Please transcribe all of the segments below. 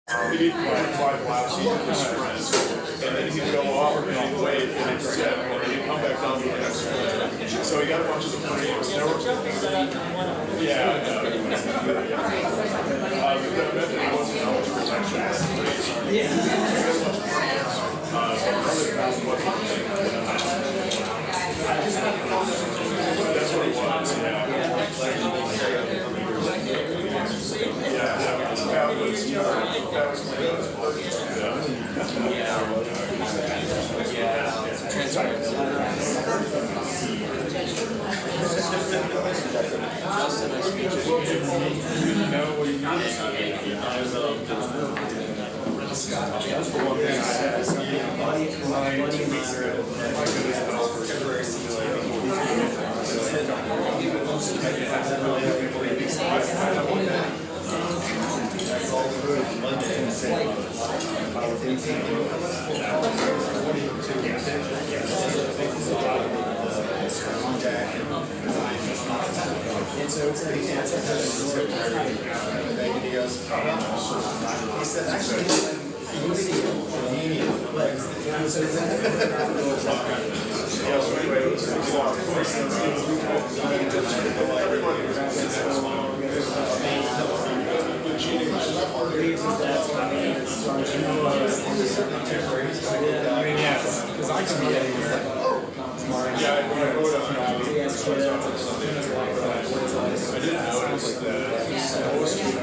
He did 5 laps, he did the sprint, and then he'd go off and he'd wait, and he'd sit, and he'd come back down to the next sprint. So he got a bunch of the players. Yeah, but that meant that he wasn't out for protection. Yeah. That's what it was, yeah. That was my best part. That's the one thing I had. He said, actually, you see legs. Because I can be anywhere. Yeah, when I wrote up, I didn't notice that most people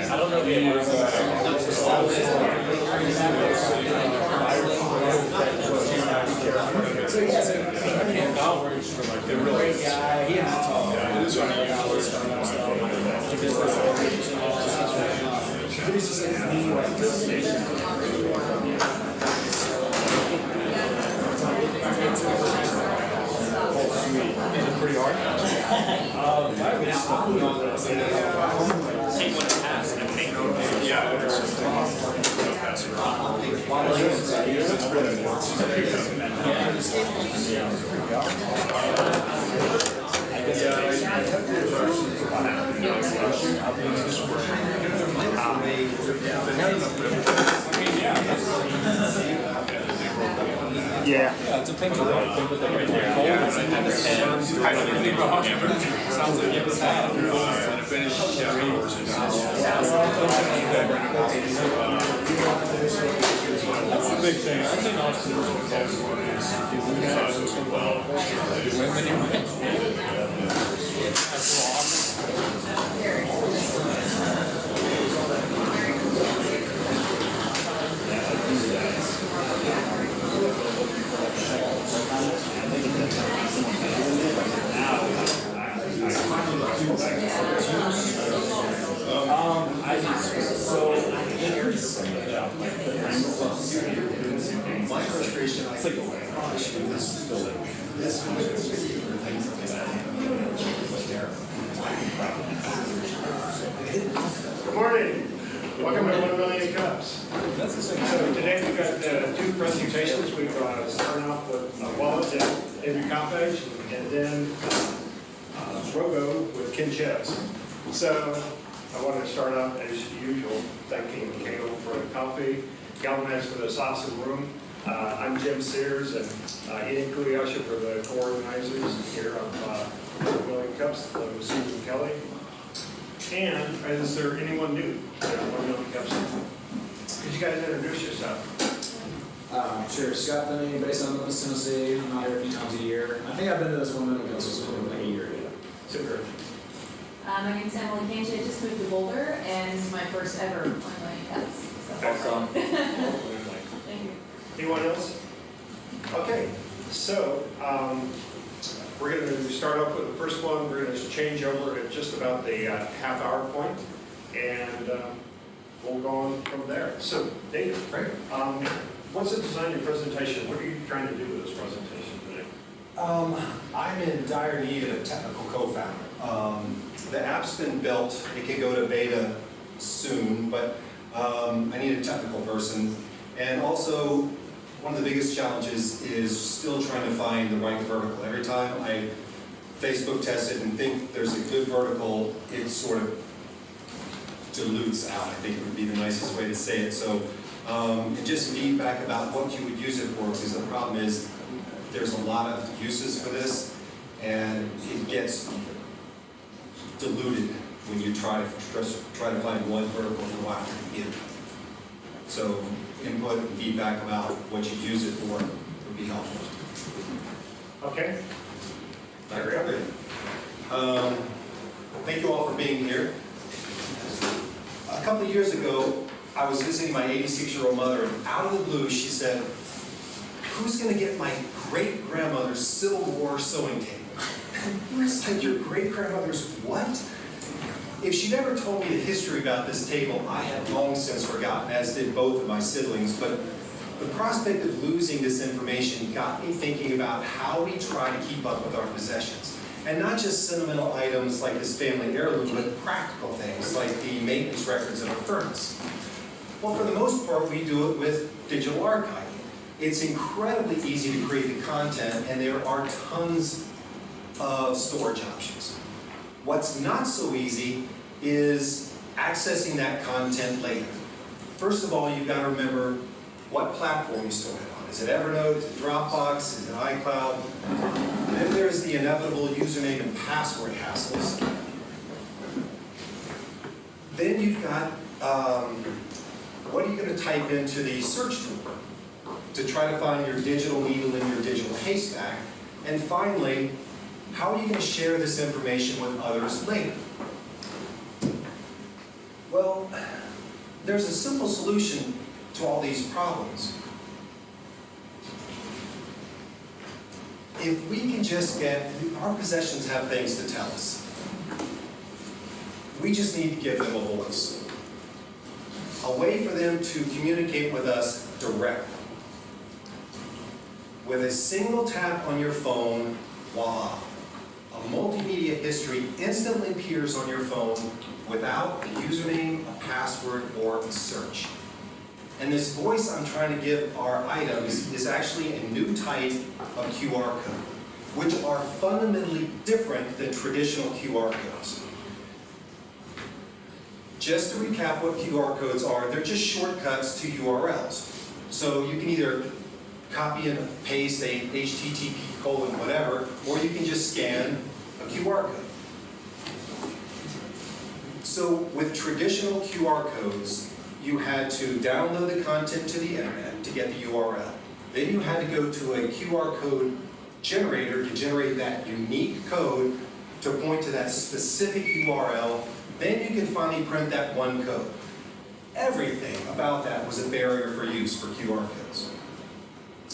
I don't know if you use pretty hard. Take what it has and make no difference. Yeah, Yeah. It's a picture though. I don't even think about hammer. Sounds like it was bad. Finish. That's the big thing. I think Austin My frustration, I think, Good morning. Welcome to 1 Million Cups. So today we've got 2 presentations. We've started off with Whala and Rogo, and then Rogo with Kuliasha. So I wanted to start off as usual thanking Kale for the coffee, Galvanize for this awesome room. I'm Jim Sears, and he and Kuliasha for the co-organizers here of 1 Million Cups, with Susan Kelly. And is there anyone new at 1 Million Cups? Could you guys introduce yourself? Sure, Scott Finney, based out of Memphis, Tennessee. I'm out here a few times a year. I think I've been to this 1 Million Cups for like a year. Super. My name is Emily Kanji. I just moved to Boulder, and this is my first ever 1 Million Cups. So. Excellent. Thank you. Anyone else? Okay, so we're going to start off with the first one. We're going to change over at just about the half-hour point, and we'll go on from there. So, David, what's the design of your presentation? What are you trying to do with this presentation today? I'm in dire need of a technical co-founder. The app's been built. It could go to beta soon, but I need a technical person. And also, one of the biggest challenges is still trying to find the right vertical. Every time I Facebook test it and think there's a good vertical, it sort of dilutes out, I think it would be the nicest way to say it. So, and just feedback about what you would use it for, because the problem is there's a lot of uses for this, and it gets diluted when you try to find one vertical to go after to begin with. So input and feedback about what you use it for would be helpful. Okay? Very good. Thank you all for being here. A couple of years ago, I was visiting my 86-year-old mother, and out of the blue, she said, "Who's going to get my great-grandmother's Civil War sewing table?" I said, "Your great-grandmother's what?" If she'd ever told me the history about this table, I had long since forgotten, as did both of my siblings, but the prospect of losing this information got me thinking about how we try to keep up with our possessions. And not just sentimental items like this family heirloom, but practical things like the maintenance records of a furnace. Well, for the most part, we do it with digital archiving. It's incredibly easy to create the content, and there are tons of storage options. What's not so easy is accessing that content later. First of all, you've got to remember what platform you store it on. Is it Evernote? Is it Dropbox? Is it iCloud? And then there's the inevitable username and password hassles. Then you've got, what are you going to type into the search tool to try to find your digital needle in your digital haystack? And finally, how are you going to share this information with others later? Well, there's a simple solution to all these problems. If we can just get, our possessions have things to tell us. We just need to give them a voice. A way for them to communicate with us directly. With a single tap on your phone, voila. A multimedia history instantly appears on your phone without a username, a password, or a search. And this voice I'm trying to give our items is actually a new type of QR code, which are fundamentally different than traditional QR codes. Just to recap what QR codes are, they're just shortcuts to URLs. So you can either copy and paste a HTTP colon whatever, or you can just scan a QR code. So with traditional QR codes, you had to download the content to the internet to get the URL. Then you had to go to a QR code generator to generate that unique code to point to that specific URL. Then you can finally print that one code. Everything about that was a barrier for use for QR codes.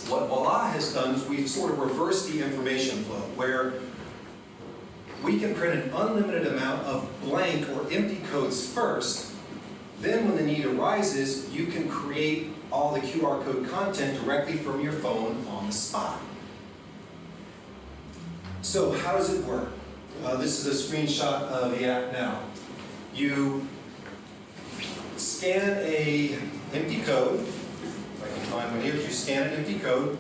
What Whala has done is we've sort of reversed the information flow, where we can print an unlimited amount of blank or empty codes first. Then when the need arises, you can create all the QR code content directly from your phone on the spot. So how does it work? This is a screenshot of the app now. You scan an empty code. If I can find one here. You scan an empty code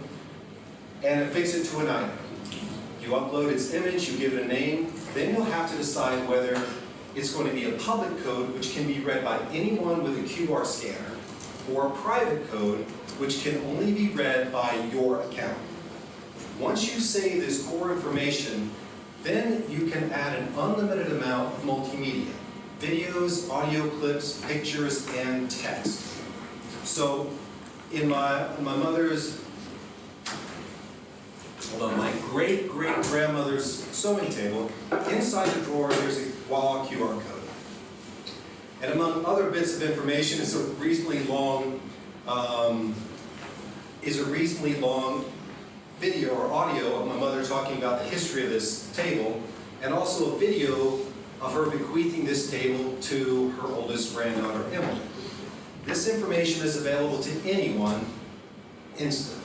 and affix it to an item. You upload its image, you give it a name, then you'll have to decide whether it's going to be a public code which can be read by anyone with a QR scanner, or a private code which can only be read by your account. Once you save this core information, then you can add an unlimited amount of multimedia: videos, audio clips, pictures, and text. So in my mother's, my great-great-grandmother's sewing table, inside the drawer there's a Whala QR code. And among other bits of information is a reasonably long video or audio of my mother talking about the history of this table, and also a video of her bequeathing this table to her oldest granddaughter, Emily. This information is available to anyone instantly.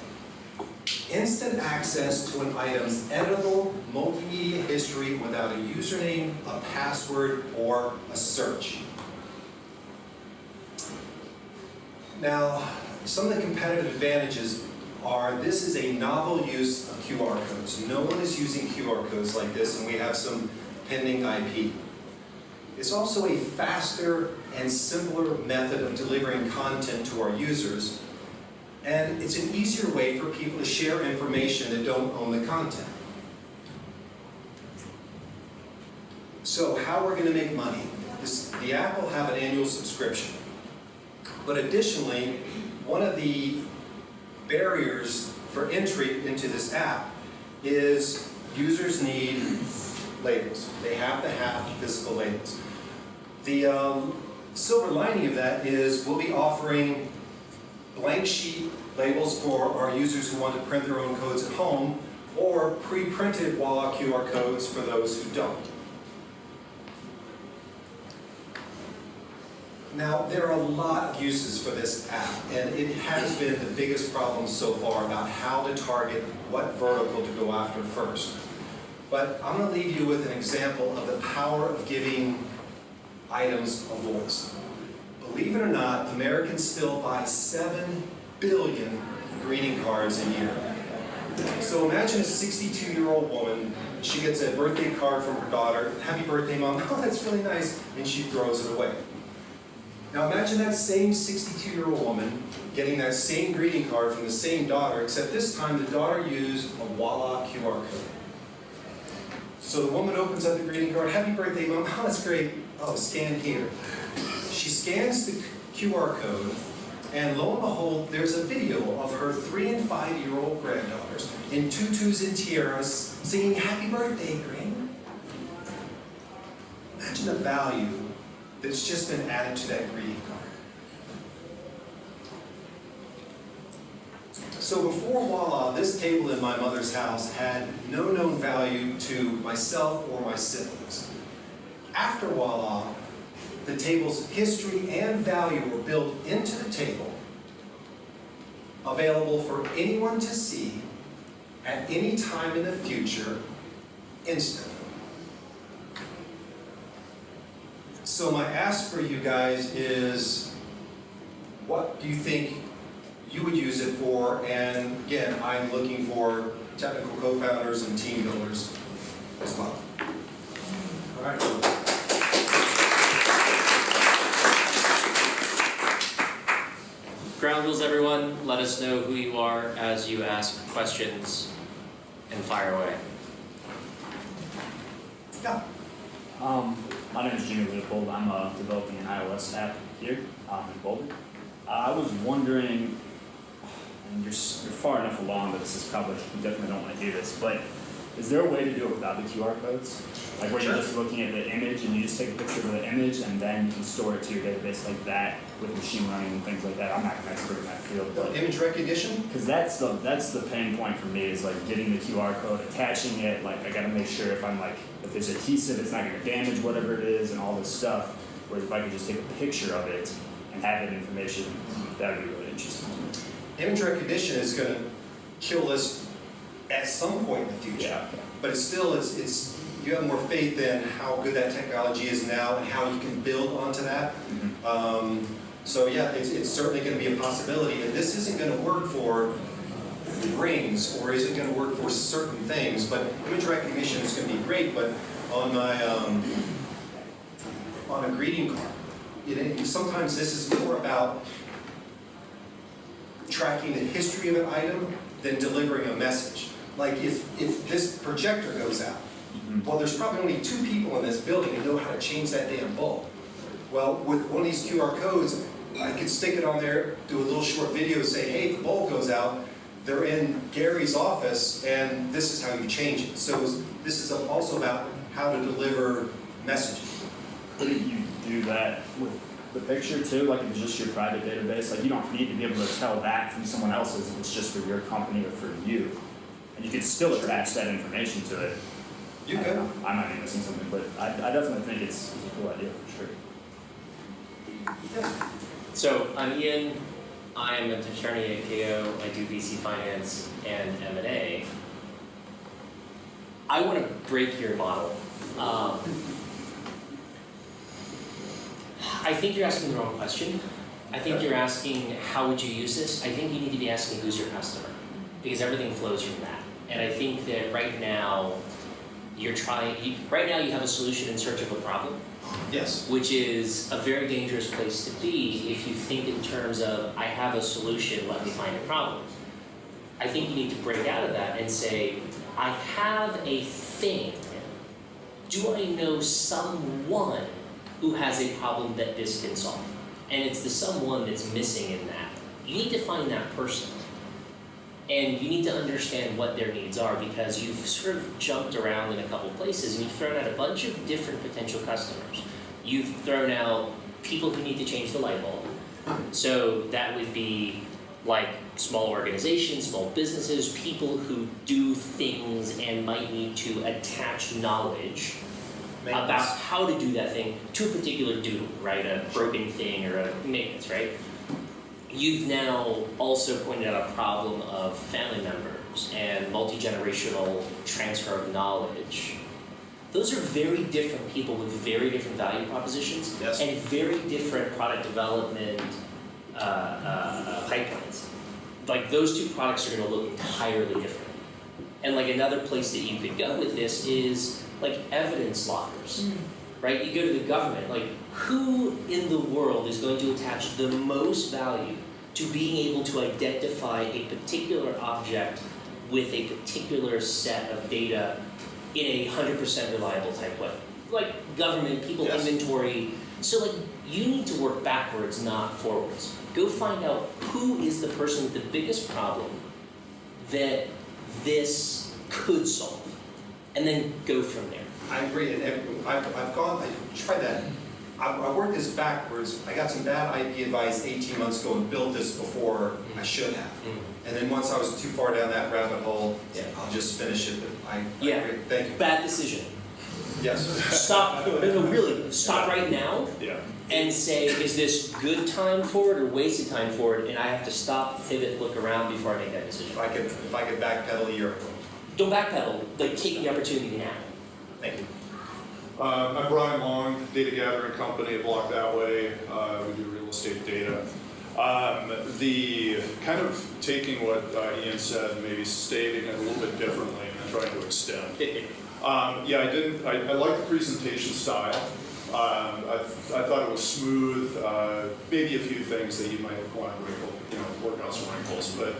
Instant access to an item's editable multimedia history without a username, a password, or a search. Now, some of the competitive advantages are this is a novel use of QR codes. No one is using QR codes like this, and we have some pending IP. It's also a faster and simpler method of delivering content to our users, and it's an easier way for people to share information that don't own the content. So how we're going to make money? The app will have an annual subscription. But additionally, one of the barriers for entry into this app is users need labels. They have to have physical labels. The silver lining of that is we'll be offering blank sheet labels for our users who want to print their own codes at home, or pre-printed Whala QR codes for those who don't. Now, there are a lot of uses for this app, and it has been the biggest problem so far about how to target what vertical to go after first. But I'm going to leave you with an example of the power of giving items a voice. Believe it or not, Americans still buy 7 billion greeting cards a year. So imagine a 62-year-old woman, she gets a birthday card from her daughter, "Happy birthday, Mom." "Oh, that's really nice," and she throws it away. Now imagine that same 62-year-old woman getting that same greeting card from the same daughter, except this time the daughter used a Whala QR code. So the woman opens up the greeting card, "Happy birthday, Mom." "Oh, that's great." "Oh, scan here." She scans the QR code, and lo and behold, there's a video of her 3- and 5-year-old granddaughters in tutus and tiaras singing "Happy Birthday, Gran." Imagine the value that's just been added to that greeting card. So before Whala, this table in my mother's house had no known value to myself or my siblings. After Whala, the table's history and value were built into the table, available for anyone to see at any time in the future, instantly. So my ask for you guys is, what do you think you would use it for? And again, I'm looking for technical co-founders and team builders as well. All right. Ground rules, everyone. Let us know who you are as you ask questions and fire away. Yeah. My name is Jimmy Leopold. I'm developing an iOS app here in Boulder. I was wondering, and you're far enough along that this is probably, you definitely don't want to do this, but is there a way to do it without the QR codes? Like where you're just looking at the image and you just take a picture of the image and then you can store it to your database like that with machine learning and things like that. I'm not an expert in that field, but Image recognition? because that's the pain point for me is like getting the QR code, attaching it. Like I got to make sure if there's adhesive, it's not going to damage whatever it is and all this stuff. Whereas if I could just take a picture of it and have that information, that would be really interesting. Image recognition is going to kill this at some point in the future. Yeah. But it's still, it's you have more faith in how good that technology is now and how you can build onto that. Mm-hmm. So yeah, it's certainly going to be a possibility. And this isn't going to work for rings or isn't going to work for certain things. But image recognition is going to be great. But on my on a greeting card, sometimes this is more about tracking the history of an item than delivering a message. Like if this projector goes out, well, there's probably only 2 people in this building who know how to change that damn bulb. Well, with one of these QR codes, I could stick it on there, do a little short video, say, hey, if the bulb goes out, they're in Gary's office, and this is how you change it. So this is also about how to deliver messages. Couldn't you do that with the picture too? Like if it's just your private database, like you don't need to be able to tell that from someone else's if it's just for your company or for you. And you could still attach that information to it. You could. I might be missing something, but I definitely think it's a cool idea for sure. Yeah. So I'm Ian. I am an attorney at KO. I do VC finance and M&A. I want to break your model. I think you're asking the wrong question. I think you're asking, how would you use this? I think you need to be asking, who's your customer? Because everything flows from that. And I think that right now, right now you have a solution in search of a problem, Yes. which is a very dangerous place to be if you think in terms of, I have a solution, let me find a problem. I think you need to break out of that and say, I have a thing. Do I know someone who has a problem that this can solve? And it's the someone that's missing in that. You need to find that person. And you need to understand what their needs are, because you've sort of jumped around in a couple places and you've thrown out a bunch of different potential customers. You've thrown out people who need to change the light bulb. So that would be like small organizations, small businesses, people who do things and might need to attach knowledge about how to do that thing to a particular doodle, right? A broken thing or a maintenance, right? You've now also pointed out a problem of family members and multi-generational transfer of knowledge. Those are very different people with very different value propositions and very different product development pipelines. Like those two products are going to look entirely different. And like another place that you could go with this is like evidence lockers, right? You go to the government, like who in the world is going to attach the most value to being able to identify a particular object with a particular set of data in a 100% reliable type way? Like government, people, inventory. So like you need to work backwards, not forwards. Go find out who is the person with the biggest problem that this could solve, and then go from there. I agree, and I tried that. I worked this backwards. I got some bad IP advice 18 months ago and built this before I should have. And then once I was too far down that rabbit hole, I'll just finish it. But I agree. Thank you. Bad decision. Yes. Stop. No, really. Stop right now. And say, is this good time for it or wasted time for it? And I have to stop, pivot, look around before I make that decision. If I could backpedal a year ago. Don't backpedal. Like take the opportunity now. Thank you. I'm Brian Long, data gathering company at Block That Way. We do real estate data. The kind of taking what Ian said, and maybe stating it a little bit differently and then trying to extend. I like the presentation style. I thought it was smooth. Maybe a few things that you might want to work out some wrinkles, but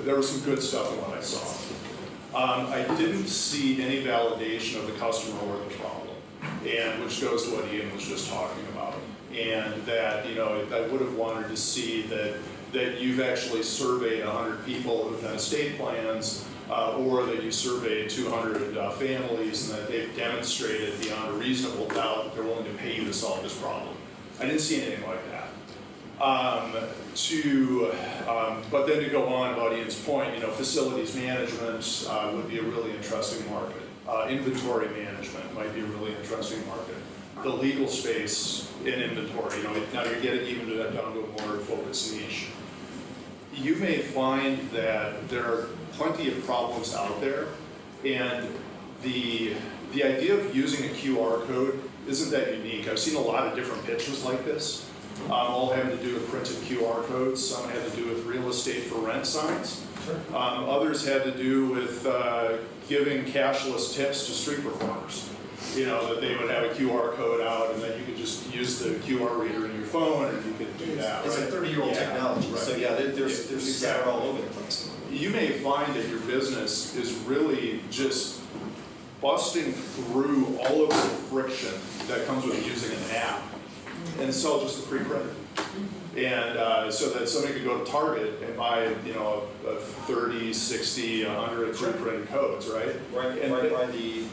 there was some good stuff in what I saw. I didn't see any validation of the customer or the problem, and which goes to what Ian was just talking about. And that, I would have wanted to see that you've actually surveyed 100 people who've done estate plans, or that you surveyed 200 families, and that they've demonstrated beyond a reasonable doubt that they're willing to pay you to solve this problem. I didn't see anything like that. But then to go on about Ian's point, facilities management would be a really interesting market. Inventory management might be a really interesting market. The legal space in inventory, now you're getting even down to a more focused niche. You may find that there are plenty of problems out there, and the idea of using a QR code isn't that unique. I've seen a lot of different pitches like this, all having to do with printed QR codes. Some had to do with real estate for rent signs. Others had to do with giving cashless tips to street performers. That they would have a QR code out, and then you could just use the QR reader in your phone, and you could do that. It's a 30-year-old technology, so there's scattered all over the place. You may find that your business is really just busting through all of the friction that comes with using an app and sell just the pre-printed. And so that somebody could go to Target and buy, a 30, 60, 100 pre-printed codes, right?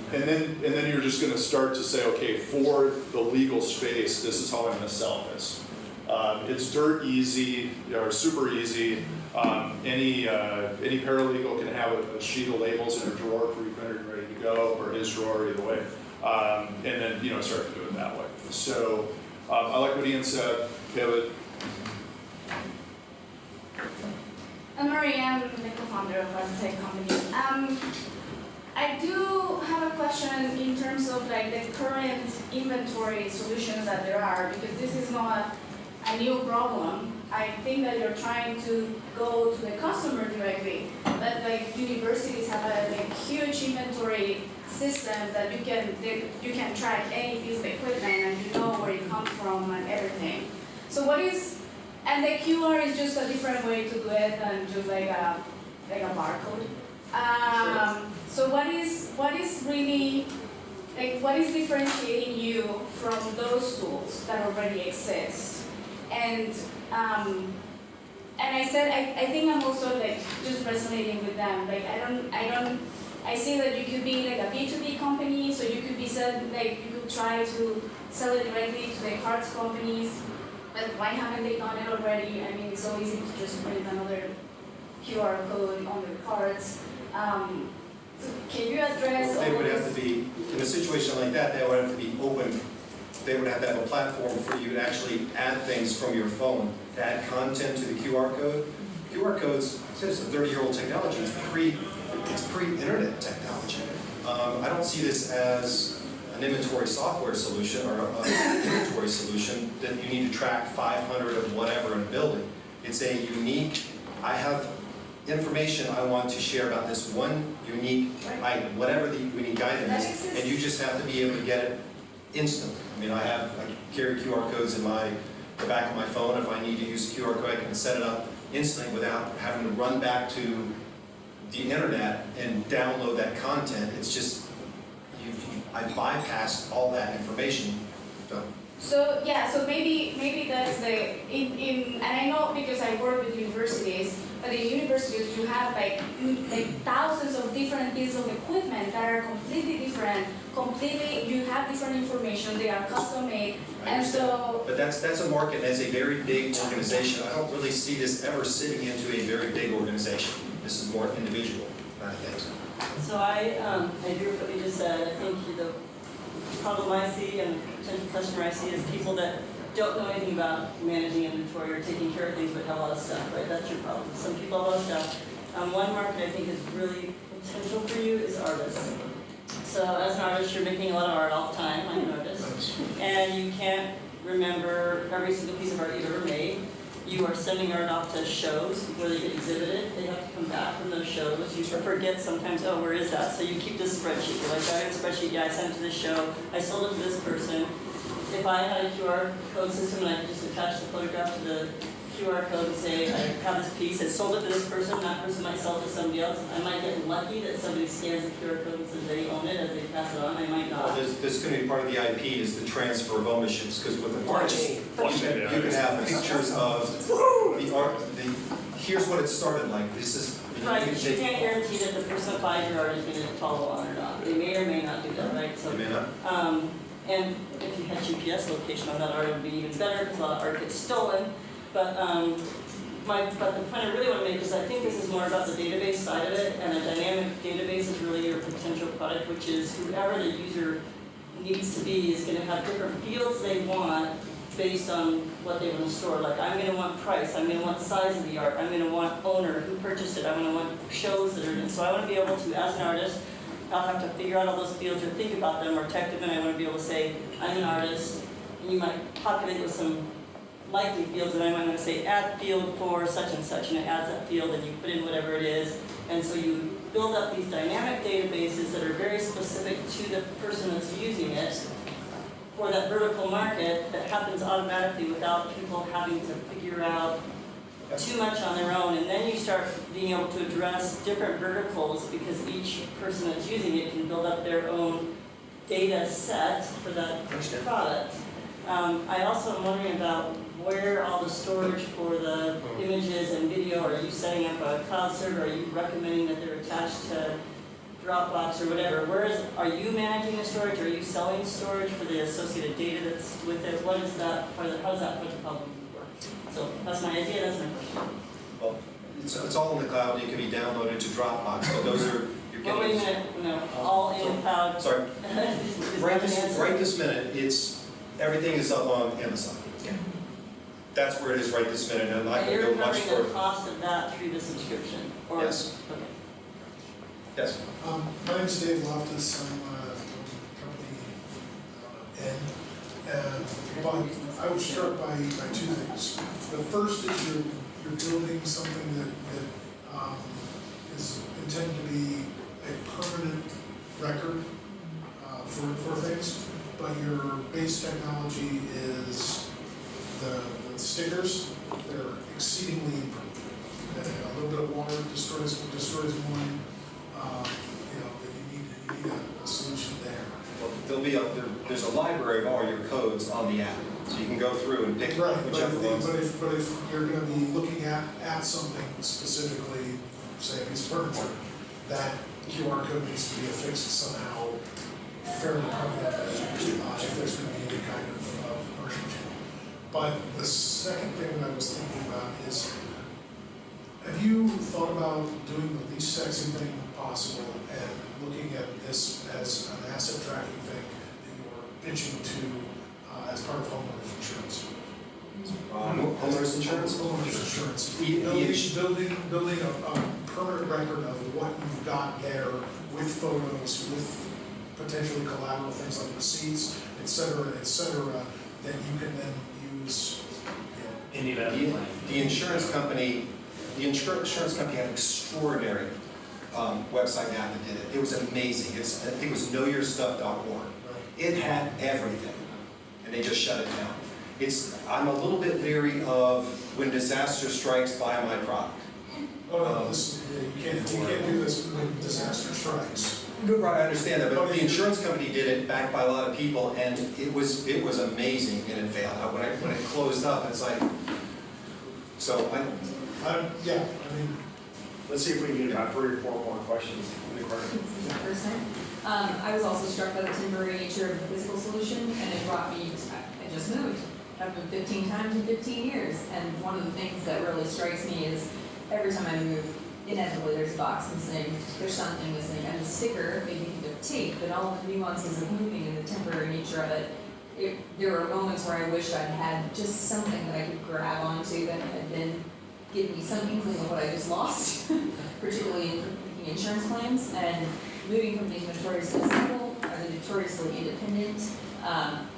And then you're just going to start to say, okay, for the legal space, this is how I'm going to sell this. It's dirt easy, or super easy. Any paralegal can have a sheet of labels in her drawer, pre-printed and ready to go, or his drawer, either way. And then start to do it that way. So I like what Ian said. Pivot. I'm Maria, I'm the co-founder of a tech company. I do have a question in terms of like the current inventory solutions that there are, because this is not a new problem. I think that you're trying to go to the customer directly, but like universities have a like huge inventory system that you can track any piece of equipment and you know where it comes from and everything. So and the QR is just a different way to do it than just like a barcode. So what is really, like what is differentiating you from those tools that already exist? And I said I think I'm also like just resonating with them. Like I see that you could be like a B2B company, so you could be you could try to sell it directly to the cards companies. But why haven't they done it already? I mean, it's so easy to just print another QR code on their cards. So can you address all They would have this? to be, in a situation like that, they would have to be open. They would have to have a platform for you to actually add things from your phone, to add content to the QR code. QR codes, I said it's a 30-year-old technology, it's pre-internet technology. I don't see this as an inventory software solution or an inventory solution that you need to track 500 of whatever in a building. It's a unique, I have information I want to share about this one unique item, whatever the unique item is, and you just have to be able to get it instantly. I mean, I carry QR codes in the back of my phone. If I need to use a QR code, I can set it up instantly without having to run back to the internet and download that content. It's just, I bypassed all that information. So yeah, so maybe that's and I know because I work with universities, but in universities you have like thousands of different pieces of equipment that are completely different, you have different information, they are custom made, and so. But that's a market, that's a very big organization. I don't really see this ever sitting into a very big organization. This is more individual, I think. So I agree with what you just said. I think the problem I see and the potential customer I see is people that don't know anything about managing inventory or taking care of things but have a lot of stuff, right? That's your problem. Some people have a lot of stuff. One market I think is really potential for you is artists. So as an artist, you're making a lot of art all the time, I'm an artist, and you can't remember every single piece of art you've ever made. You are sending art off to shows where they get exhibited. They have to come back from those shows. You forget sometimes, oh, where is that? So you keep this spreadsheet. You're like, I have a spreadsheet, yeah, I sent it to this show. I sold it to this person. If I had a QR code system and I could just attach the photograph to the QR code and say, I have this piece, I sold it to this person, that person might sell it to somebody else. I might get lucky that somebody scans the QR code and says they own it as they pass it on. I might not. Well, there's going to be part of the IP is the transfer of ownerships, because with an artist, you can have pictures of the art. Here's what it started like. This is. Right, but you can't guarantee that the person that buys your art is going to follow on or not. They may or may not do that, right? So, they may not. And if you had GPS location on that art, it would be even better because a lot of art gets stolen. But the point I really want to make is I think this is more about the database side of it, and a dynamic database is really your potential product, which is whoever the user needs to be is going to have different fields they want based on what they want to store. Like I'm going to want price, I'm going to want size of the art, I'm going to want owner, who purchased it, I'm going to want shows that are in it. So I want to be able to, as an artist, I'll have to figure out all those fields or think about them or tech them, and I want to be able to say, I'm an artist, and you might populate with some likely fields, and I might want to say add field for such and such, and it adds that field, and you put in whatever it is, and so you build up these dynamic databases that are very specific to the person that's using it for that vertical market that happens automatically without people having to figure out too much on their own, and then you start being able to address different verticals because each person that's using it can build up their own data set for that product. I also am wondering about where all the storage for the images and video, are you setting up a cloud server? Are you recommending that they're attached to Dropbox or whatever? Are you managing the storage? Are you selling storage for the associated data that's with it? What is that part of the, how does that part of the problem work? So that's my idea, that's my question. Well, it's all in the cloud. It can be downloaded to Dropbox, but those are, you're getting. Oh, wait a minute, no, all in the cloud. Sorry. Is Right that the answer? this minute, everything is up on Amazon. That's where it is right this minute, and I'm not And going to you're go much covering the further. cost of that through the subscription? Or- Yes. Okay. Yes. My name's Dave Loftus. I'm with the company N. But I was struck by two things. The first is you're building something that is intended to be a permanent record for things, but your base technology is the stickers. They're exceedingly imperfect. A little bit of water destroys one. You need a solution there. Well, there's a library of all your codes on the app, so you can go through and pick Right, whichever ones. but if you're going to be looking at something specifically, say a piece of furniture, that QR code needs to be affixed somehow fairly permanently if there's going to be any kind of commercial change. But the second thing that I was thinking about is, have you thought about doing the least sexy thing possible and looking at this as an asset tracking thing that you're pitching to as part of homeowners insurance? Homeowners insurance? Homeowners insurance. Building a permanent record of what you've got there with photos, with potentially collateral things like receipts, et cetera, that you can then use. In the event. The insurance company had an extraordinary website app that did it. It was amazing. I think it was knowyourstuff.org. It had everything, and they just shut it down. I'm a little bit leery of when disaster strikes, buy my product. Oh no, you can't do this when disaster strikes. No, right, I understand that, but the insurance company did it, backed by a lot of people, and it was amazing, and it failed. When it closed up, it's like, so yeah, I mean, Let's see if we can get about 3 or 4 more questions. This is my first time. I was also struck by the temporary nature of the physical solution, and it brought me, I just moved. I've moved 15 times in 15 years, and one of the things that really strikes me is every time I move, inevitably there's a box missing, there's something missing, and the sticker made me think of tape, but all the nuances of moving and the temporary nature of it, there were moments where I wished I'd had just something that I could grab onto that had been give me some inkling of what I just lost, particularly in making insurance claims, and moving companies notoriously simple, are they notoriously independent.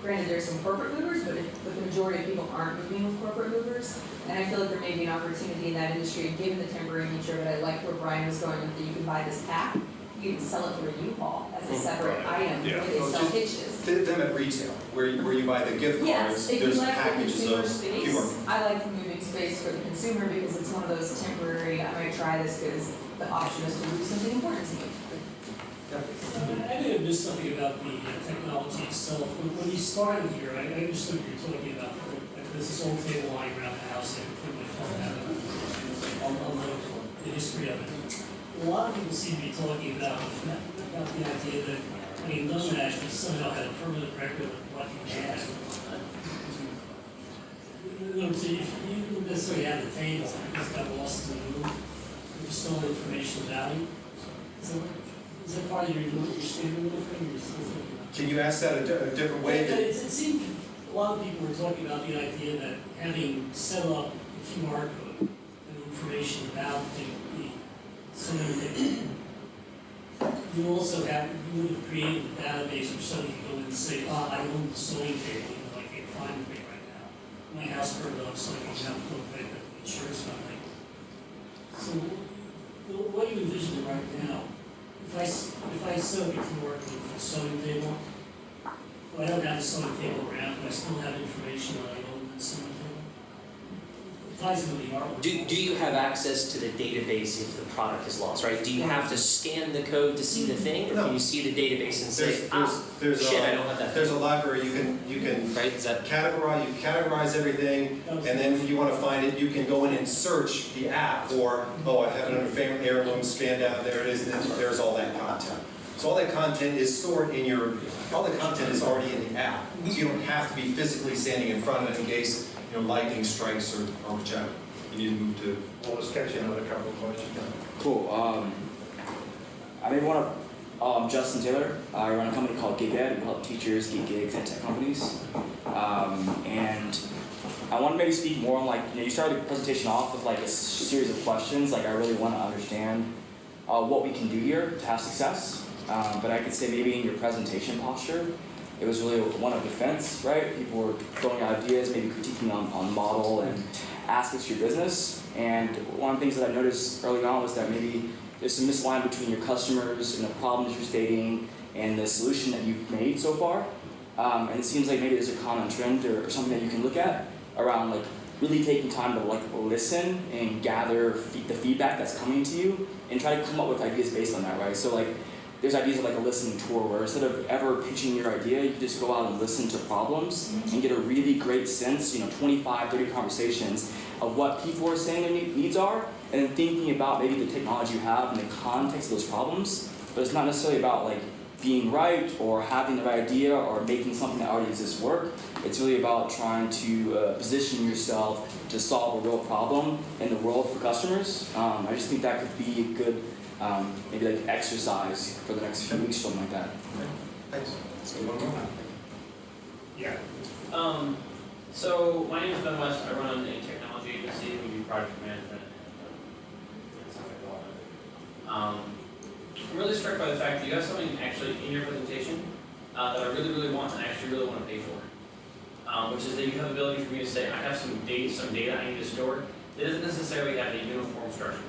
Granted, there's some corporate movers, but the majority of people aren't moving with corporate movers, and I feel like there may be an opportunity in that industry, given the temporary nature of it. I like where Brian was going with that you can buy this pack, you can sell it through a U-Haul as a separate item, where they sell hitches. them at retail, where you buy the gift cards, Yes, if you there's like the packages consumer of space, QR. I like the moving space for the consumer because it's one of those temporary, I might try this because the option is to lose something important to me. I may have missed something about the technology itself. When you started here, I understood you were talking about there's this old table lying around the house and completely fallen out of it. I'll know the history of it. A lot of people seem to be talking about the idea that, I mean, none of that actually somehow had a permanent record of what you had. You know, so if you don't necessarily have the table, because it got lost in the room, there's still information value. Is that part of your statement with thing, or you're still thinking about it? Can you ask that a different way? It seemed a lot of people were talking about the idea that having set up the QR code and information about the sewing table, you also you would have created a database where somebody could go in and say, I own the sewing table, even though I can't find it right now. My house burned up, so I can have to go pay the insurance company. So what do you envision right now? If I sew a QR code for the sewing table, well, I don't have a sewing table around, but I still have information that I own the sewing table. It ties into the artwork. Do you have access to the database if the product is lost, right? Do you have to scan the code to see the thing, or can you see the database and say, shit, I don't have that There's thing? a library you can Right, is that? categorize everything, and then when you want to find it, you can go in and search the app for, I have it under family heirloom, scan down, there it is, and then there's all that content. So all that content is stored all the content is already in the app. So you don't have to be physically standing in front of it in case, lightning strikes or whichever. You need to move to. Well, let's catch you another couple of questions. Cool. I made one of Justin Taylor. I run a company called GigEd. We help teachers get gigs at tech companies. And I want to maybe speak more on you started the presentation off with a series of questions. I really want to understand what we can do here to have success. But I could say maybe in your presentation posture, it was really one of defense, right? People were throwing out ideas, maybe critiquing on model and aspects of your business. And one of the things that I noticed early on was that maybe there's some misalignment between your customers and the problems you're stating and the solution that you've made so far. And it seems like maybe there's a common trend or something that you can look at around like really taking time to like listen and gather the feedback that's coming to you and try to come up with ideas based on that, right? So like there's ideas of like a listening tour where instead of ever pitching your idea, you just go out and listen to problems and get a really great sense, 25, 30 conversations of what people are saying their needs are, and then thinking about maybe the technology you have in the context of those problems. But it's not necessarily about like being right or having the right idea or making something that already exists work. It's really about trying to position yourself to solve a real problem in the world for customers. I just think that could be a good maybe like exercise for the next few weeks, something like that. Thanks. Let's go one more. Yeah. So my name is Ben West. I run a technology agency. We do project management. That's how I call it. I'm really struck by the fact that you have something actually in your presentation that I really, really want and actually really want to pay for. Which is that you have the ability for me to say, I have some data I need to store that doesn't necessarily have a uniform structure.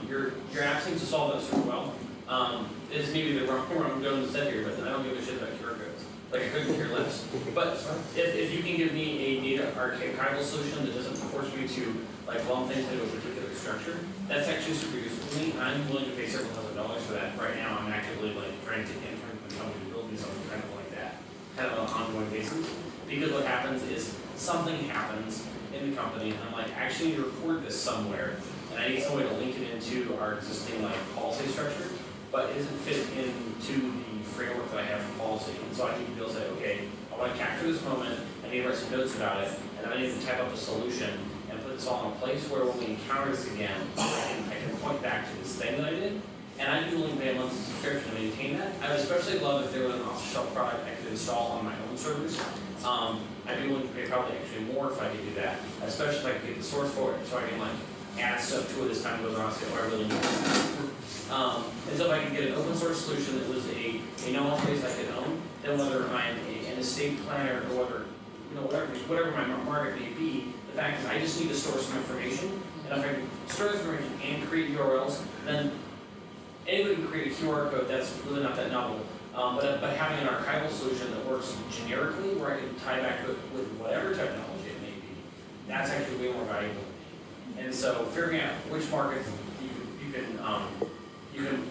Your app seems to solve that super well. It's maybe the wrong I'm going to set here, but I don't give a shit about QR codes. Like I couldn't care less. But if you can give me a data archival solution that doesn't force me to like lump things into a particular structure, that's actually super useful to me. I'm willing to pay several $1,000s for that. Right now, I'm actively like trying to influence the company to build me something kind of like that, kind of on an ongoing basis. Because what happens is something happens in the company, and I'm like, actually, you record this somewhere, and I need some way to link it into our existing like policy structure, but it doesn't fit into the framework that I have for policy. And so I need to be able to say, okay, I want to capture this moment, I need to write some notes about it, and then I need to type up a solution and put this all in a place where when we encounter this again, I can point back to this thing that I did, and I'd be willing to pay a monthly subscription to maintain that. I would especially love if there was an off-the-shelf product I could install on my own servers. I'd be willing to pay probably actually more if I could do that, especially if I could get the source for it, so I can like add stuff to it as time goes on, so I really need this. And so if I could get an open source solution that was a known place I could own, then whether I'm an estate planner or whatever my market may be, the fact is I just need to store some information, and if I can store this information and create URLs, then anybody can create a QR code. That's really not that novel. But having an archival solution that works generically, where I can tie back to it with whatever technology it may be, that's actually way more valuable. And so figuring out which markets you can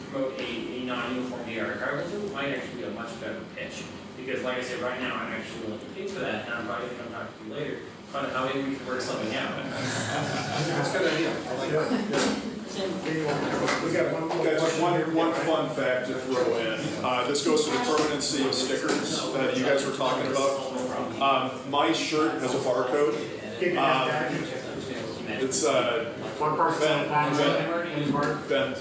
promote a non-uniform data archival to might actually be a much better pitch. Because like I said, right now I'm actually willing to pay for that, and I'm probably going to come talk to you later, find out how maybe we can work something out. That's a good idea. I like that. We got one more. Okay, just one fun fact to throw in. This goes to the permanency of stickers that you guys were talking about. My shirt has a barcode. It's One person. Ben.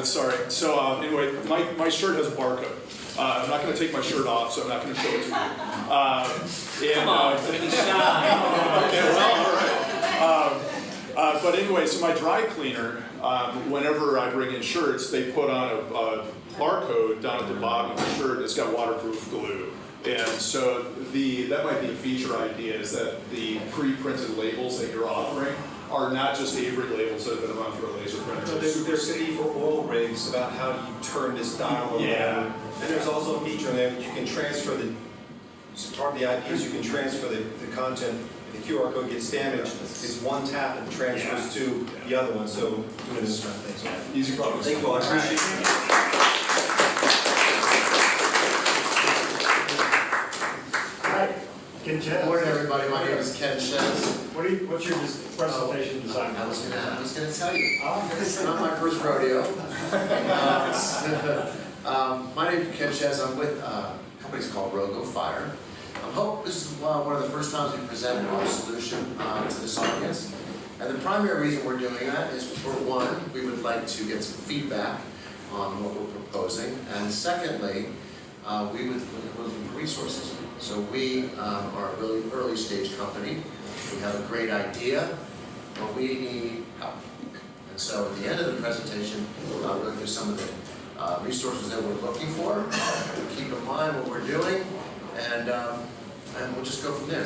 Sorry. So anyway, my shirt has a barcode. I'm not going to take my shirt off, so I'm not going to show it to you. Come on, be shy. Okay, well, all right. But anyway, so my dry cleaner, whenever I bring in shirts, they put on a barcode down at the bottom of the shirt. It's got waterproof glue. And so that might be a feature idea, is that the pre-printed labels that you're offering are not just Avery labels that have been run through a laser printer. So there's a need for oil rigs about how do you turn this dial around. Yeah. And there's also a feature in there that you can transfer part of the IP is you can transfer the content. If the QR code gets damaged, it's one tap and transfers to the other one. So doing this kind of thing. So easy problem. Thank you all. I appreciate it. Ken Shez. Good morning, everybody. My name is Ken Shez. What's your presentation design? I was gonna tell you. It's not my first rodeo. My name is Ken Shez. I'm with a company called Rogo Fire. I hope this is one of the first times we presented our solution to this audience. And the primary reason we're doing that is, for one, we would like to get some feedback on what we're proposing. And secondly, we would look for resources. So we are a really early stage company. We have a great idea, but we need help. And so at the end of the presentation, I'll go through some of the resources that we're looking for. Keep in mind what we're doing, and we'll just go from there.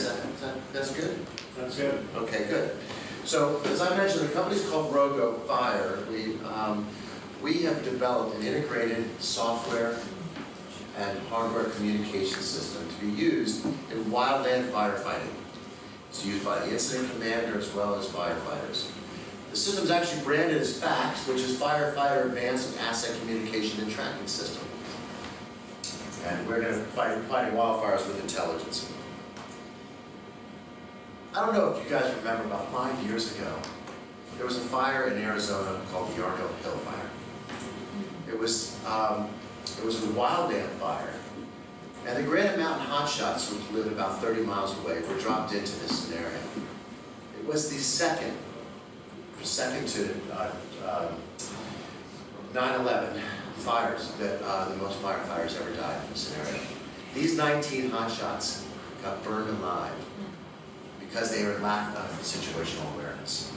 That's good? That's good. Okay, good. So, as I mentioned, the company's called Rogo Fire. We have developed an integrated software and hardware communication system to be used in wildland firefighting. It's used by the incident commander as well as firefighters. The system is actually branded as FACS, which is Firefighter Advanced Asset Communication and Tracking System. And we're going to fighting wildfires with intelligence. I don't know if you guys remember, about 5 years ago, there was a fire in Arizona called the Yarnell Hill Fire. It was a wildland fire. And the Granite Mountain hotshots, which lived about 30 miles away, were dropped into this scenario. It was the second to 9/11 fires that the most firefighters ever died in this scenario. These 19 hotshots got burned alive because they were lack of situational awareness.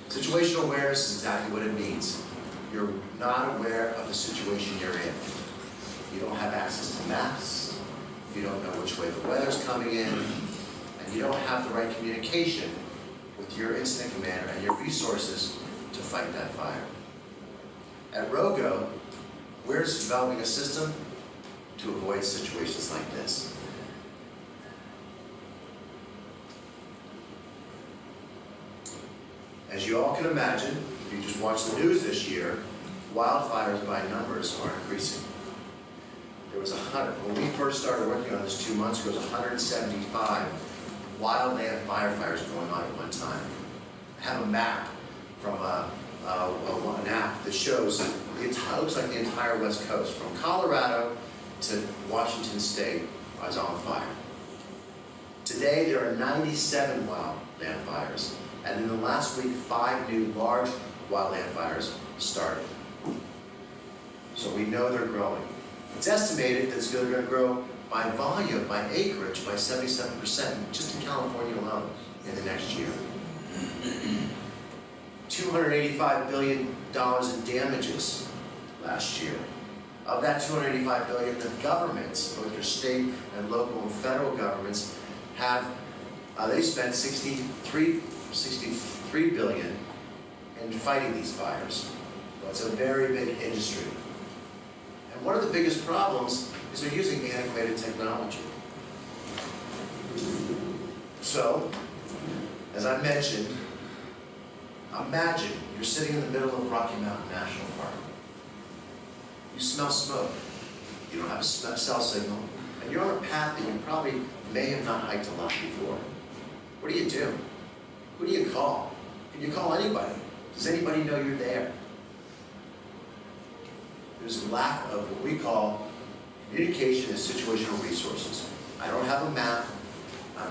Situational awareness is exactly what it means. You're not aware of the situation you're in. You don't have access to maps, you don't know which way the weather's coming in, and you don't have the right communication with your incident commander and your resources to fight that fire. At Rogo, we're developing a system to avoid situations like this. As you all can imagine, if you just watch the news this year, wildfires by numbers are increasing. There was when we first started working on this 2 months ago, there was 175 wildland firefighters going on at one time. I have a map from an app that shows, looks like the entire West Coast, from Colorado to Washington State is on fire. Today, there are 97 wildland fires, and in the last week, 5 new large wildland fires started. So we know they're growing. It's estimated that it's going to grow by volume, by acreage, by 77% just in California alone in the next year. $285 billion in damages last year. Of that $285 billion, the governments, both your state and local and federal governments, they spent $63 billion in fighting these fires. So it's a very big industry. And one of the biggest problems is they're using antiquated technology. So, as I mentioned, imagine you're sitting in the middle of Rocky Mountain National Park. You smell smoke. You don't have a cell signal. And you're on a path that you probably may have not hiked a lot before. What do you do? Who do you call? Can you call anybody? Does anybody know you're there? There's a lack of what we call communication and situational resources. I don't have a map. I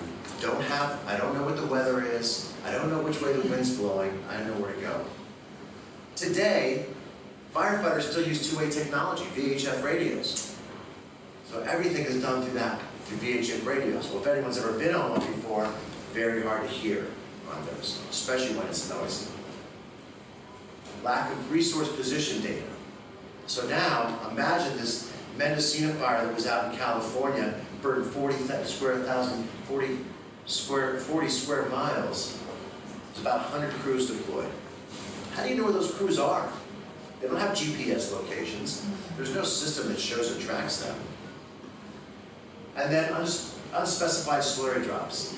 don't know what the weather is. I don't know which way the wind's blowing. I don't know where to go. Today, firefighters still use two-way technology, VHF radios. So everything is done through VHF radios. Well, if anyone's ever been on one before, very hard to hear on those, especially when it's noisy. Lack of resource position data. So now, imagine this Mendocino fire that was out in California, burned 40 square miles. There's about 100 crews deployed. How do you know where those crews are? They don't have GPS locations. There's no system that shows or tracks them. And then unspecified slurry drops.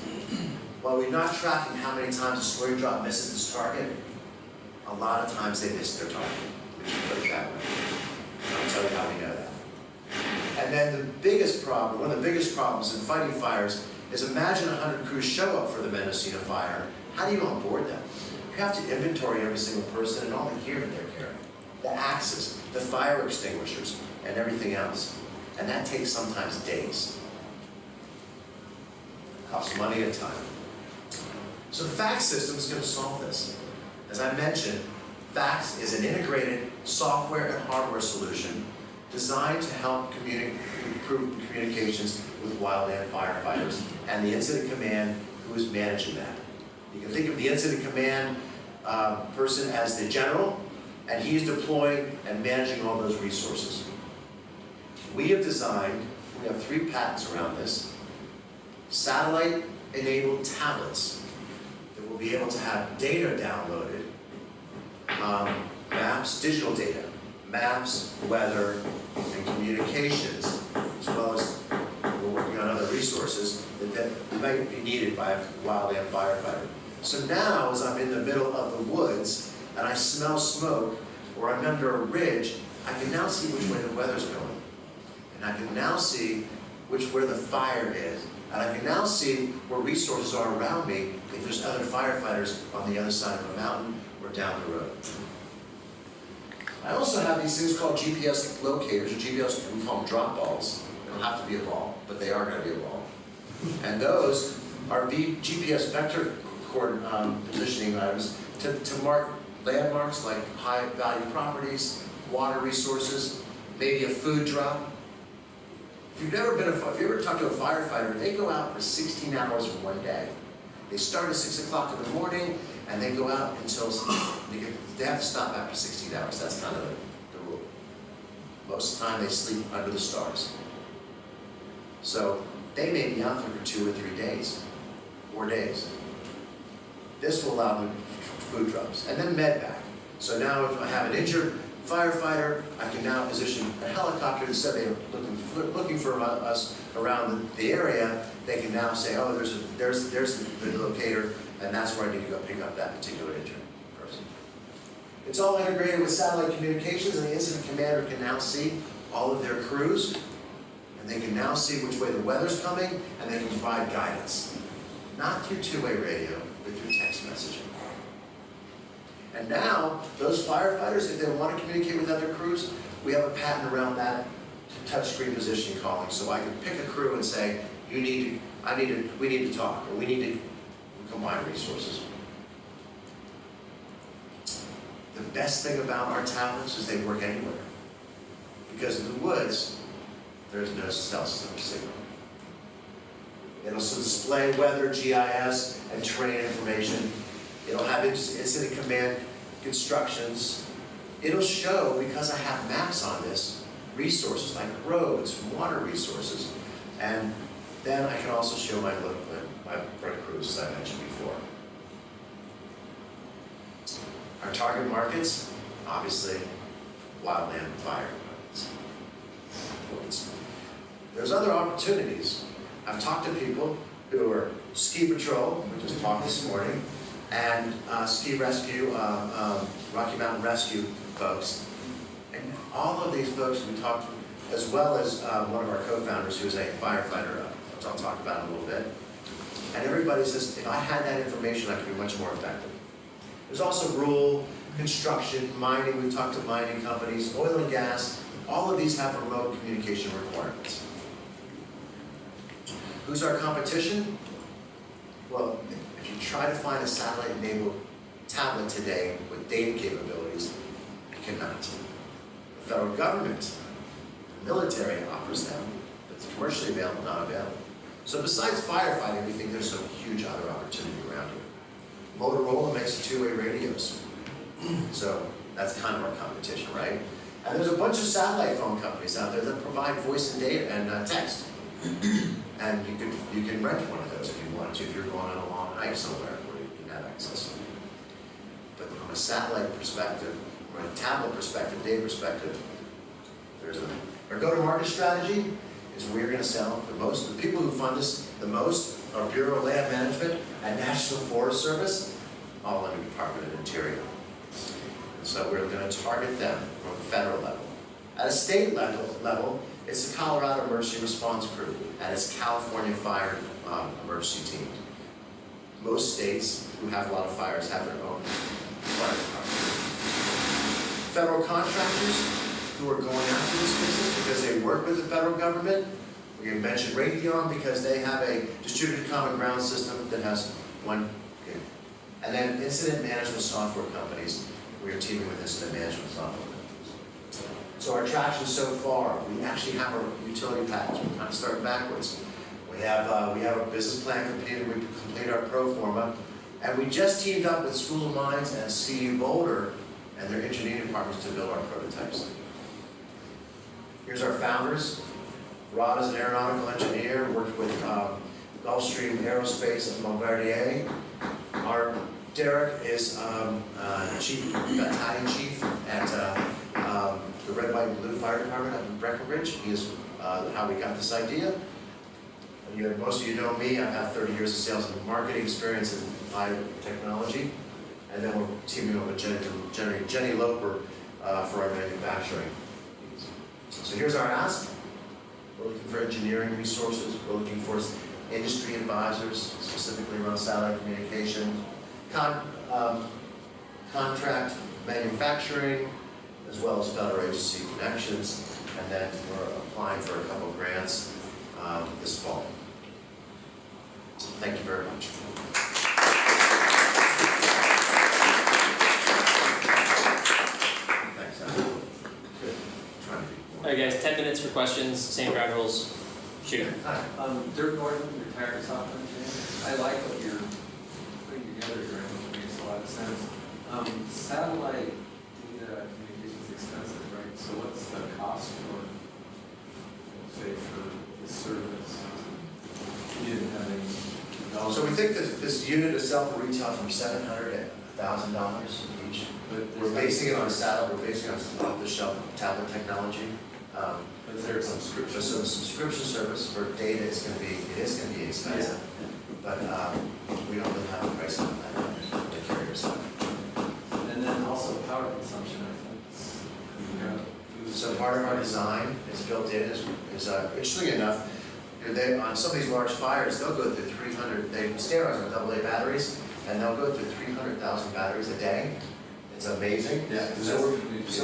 While we're not tracking how many times a slurry drop misses its target, a lot of times they miss their target. We should put it that way. I'll tell you how we know that. And then the biggest problem, one of the biggest problems in fighting fires is imagine 100 crews show up for the Mendocino fire. How do you onboard them? You have to inventory every single person and all the gear that they're carrying. The axes, the fire extinguishers, and everything else. And that takes sometimes days. Costs money and time. So the FACS system is going to solve this. As I mentioned, FACS is an integrated software and hardware solution designed to help improve communications with wildland firefighters and the incident command who is managing that. You can think of the incident command person as the general, and he's deploying and managing all those resources. We have designed, we have 3 patents around this, satellite-enabled tablets that will be able to have data downloaded, maps, digital data, maps, weather, and communications, as well as we're working on other resources that might be needed by a wildland firefighter. So now, as I'm in the middle of the woods and I smell smoke, or I'm under a ridge, I can now see which way the weather's going. And I can now see where the fire is. And I can now see where resources are around me if there's other firefighters on the other side of a mountain or down the road. I also have these things called GPS locators, or GPS, we call them drop balls. They don't have to be a ball, but they are going to be a ball. And those are GPS vector positioning items to mark landmarks like high-value properties, water resources, maybe a food drop. If you've ever talked to a firefighter, they go out for 16 hours in one day. They start at 6 o'clock in the morning, and they go out until they have to stop after 16 hours. That's kind of the rule. Most of the time, they sleep under the stars. So they may be out there for 2 or 3 days, 4 days. This will allow them food drops, and then medvac. So now if I have an injured firefighter, I can now position a helicopter instead of looking for us around the area. They can now say, oh, there's the locator, and that's where I need to go pick up that particular injured person. It's all integrated with satellite communications, and the incident commander can now see all of their crews, and they can now see which way the weather's coming, and they can provide guidance. Not through two-way radio, but through text messaging. And now, those firefighters, if they want to communicate with other crews, we have a patent around that touchscreen positioning calling. So I can pick a crew and say, we need to talk, or we need to combine resources. The best thing about our tablets is they work anywhere. Because in the woods, there's no cell signal. It'll display weather, GIS, and terrain information. It'll have incident command instructions. It'll show, because I have maps on this, resources like roads, water resources, and then I can also show my front crews, as I mentioned before. Our target markets, obviously, wildland fire departments. There's other opportunities. I've talked to people who are ski patrol, we just talked this morning, and ski rescue, Rocky Mountain Rescue folks. And all of these folks we talked to, as well as one of our co-founders who's a firefighter, which I'll talk about in a little bit. And everybody says, if I had that information, I could be much more effective. There's also rural, construction, mining, we've talked to mining companies, oil and gas, all of these have remote communication requirements. Who's our competition? Well, if you try to find a satellite-enabled tablet today with data capabilities, you cannot. The federal government, the military offers them, but it's commercially available, not available. So besides firefighting, we think there's some huge other opportunity around here. Motorola makes two-way radios. So that's kind of our competition, right? And there's a bunch of satellite phone companies out there that provide voice and data and text. And you can rent one of those if you want to, if you're going on a long hike somewhere where you can have access. But from a satellite perspective, from a tablet perspective, data perspective, our go-to-market strategy is we're going to sell the people who fund us the most are Bureau of Land Management and National Forest Service, all under Department of Interior. And so we're going to target them from a federal level. At a state level, it's the Colorado Emergency Response Crew, and it's California Fire Emergency Team. Most states who have a lot of fires have their own fire department. Federal contractors who are going after this business because they work with the federal government. We can mention Raytheon because they have a distributed common ground system that has one. Okay. And then incident management software companies. We are teaming with incident management software companies. So our traction so far, we actually have our utility package. We're kind of starting backwards. We have a business plan completed. We completed our pro forma, and we just teamed up with School of Mines and CU Boulder and their engineering departments to build our prototypes. Here's our founders. Rod is an aeronautical engineer, worked with Gulfstream Aerospace and Bombardier. Our Derek is chief, battalion chief at the Red, White, and Blue Fire Department up in Breckenridge. He is how we got this idea. And most of you know me. I've had 30 years of sales and marketing experience in biotechnology. And then we're teaming up with Jenny Loper for our manufacturing. So here's our ask. We're looking for engineering resources. We're looking for industry advisors, specifically around satellite communication, contract manufacturing, as well as federal agency connections. And then we're applying for a couple grants this fall. Thank you very much. Thanks, Adam. Good. Trying to be more. All right, guys, 10 minutes for questions, same ground rules. Shoot. Hi. Dirk Norton, retired software engineer. I like what you're putting together here, it makes a lot of sense. Satellite data communication is expensive, right? So what's the cost for, say, for the service? You didn't have any dollars. So we think that this unit itself will retail from $700 to $1,000 each. We're basing it on satellite, we're basing it on off-the-shelf tablet technology. But is there a subscription? So the subscription service for data is going to be expensive, but we don't really have a price on that on the carrier side. And then also power consumption, I think. So part of our design is built in is interestingly enough, on some of these large fires, they'll go through 300. They sterilize with AA batteries, and they'll go through 300,000 batteries a day. It's amazing. Yeah. So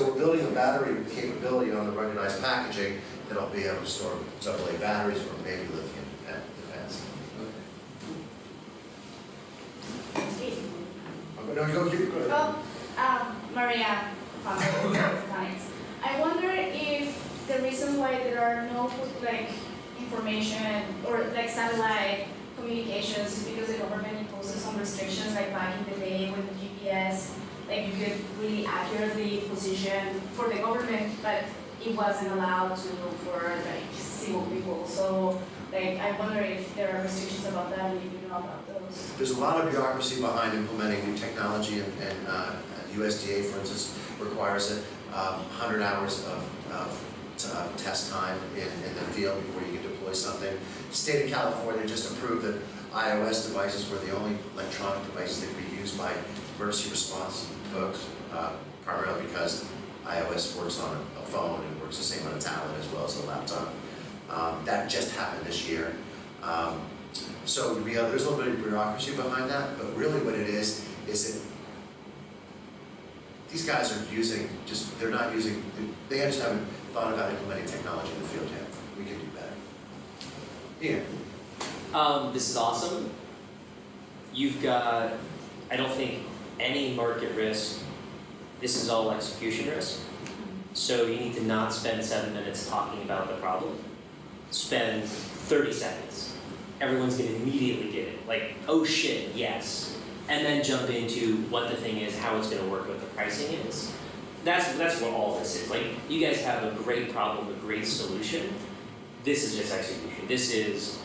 we're building a battery capability on the ruggedized packaging that'll be able to store AA batteries or maybe lithium, depends. No, you go, keep it going. Well, Maria from Photonics. I wonder if the reason why there are no information or satellite communications is because the government imposes some restrictions, like back in the day with the GPS. You could really accurately position for the government, but it wasn't allowed to for civil people. So I wonder if there are restrictions about that and if you know about those. There's a lot of bureaucracy behind implementing new technology, and USDA, for instance, requires 100 hours of test time in the field before you can deploy something. The state of California just approved that iOS devices were the only electronic devices that could be used by emergency response folks, primarily because iOS works on a phone and works the same on a tablet as well as a laptop. That just happened this year. So there's a little bit of bureaucracy behind that, but really what it is that these guys are they just haven't thought about implementing technology in the field yet. We can do better. Yeah. This is awesome. You've got, I don't think, any market risk. This is all execution risk. So you need to not spend 7 minutes talking about the problem. Spend 30 seconds. Everyone's gonna immediately get it. Oh shit, yes. And then jump into what the thing is, how it's gonna work, what the pricing is. That's what all this is. You guys have a great problem, a great solution. This is just execution. This is